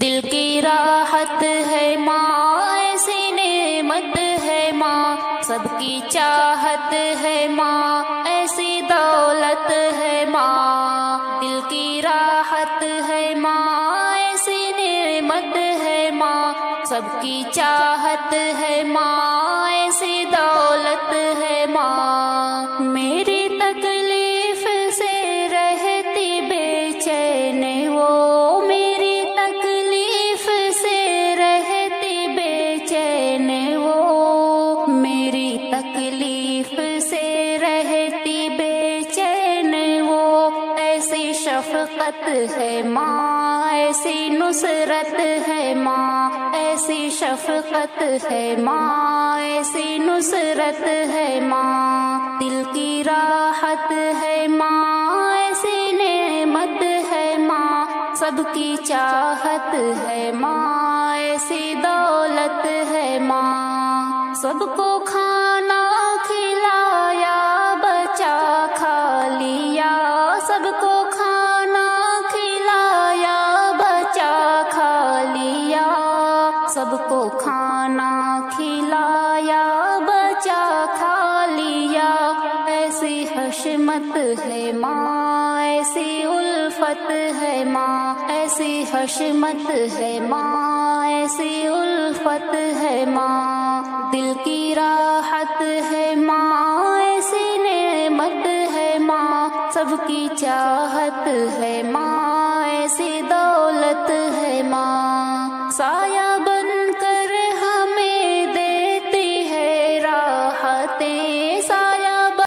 دل کی راحت ہے ماں، ایسی نعمت ہے ماں، سب کی چاہت ہے ماں، ایسی دولت ہے ماں۔ دل کی راحت ہے ماں، ایسی نعمت ہے ماں، سب کی چاہت ہے ماں، ایسی دولت ہے ماں۔ میری تکلیف سے رہتی بے چین وہ، میری تکلیف سے رہتی بے چین وہ، میری تکلیف سے رہتی بے چین وہ۔ ایسی شفقت ہے ماں، ایسی نصرت ہے ماں، ایسی شفقت ہے ماں، ایسی نصرت ہے ماں۔ دل کی راحت ہے ماں، ایسی نعمت ہے ماں، سب کی چاہت ہے ماں، ایسی دولت ہے ماں۔ سب کو کھانا کھلایا، بچا کھا لیا، سب کو کھانا کھلایا، بچا کھا لیا، سب کو کھانا کھلایا، بچا کھا لیا۔ ایسی حشمت ہے ماں، ایسی الفت ہے ماں، ایسی حشمت ہے ماں، ایسی الفت ہے ماں۔ دل کی راحت ہے ماں، ایسی نعمت ہے ماں، سب کی چاہت ہے ماں، ایسی دولت ہے ماں۔ سایہ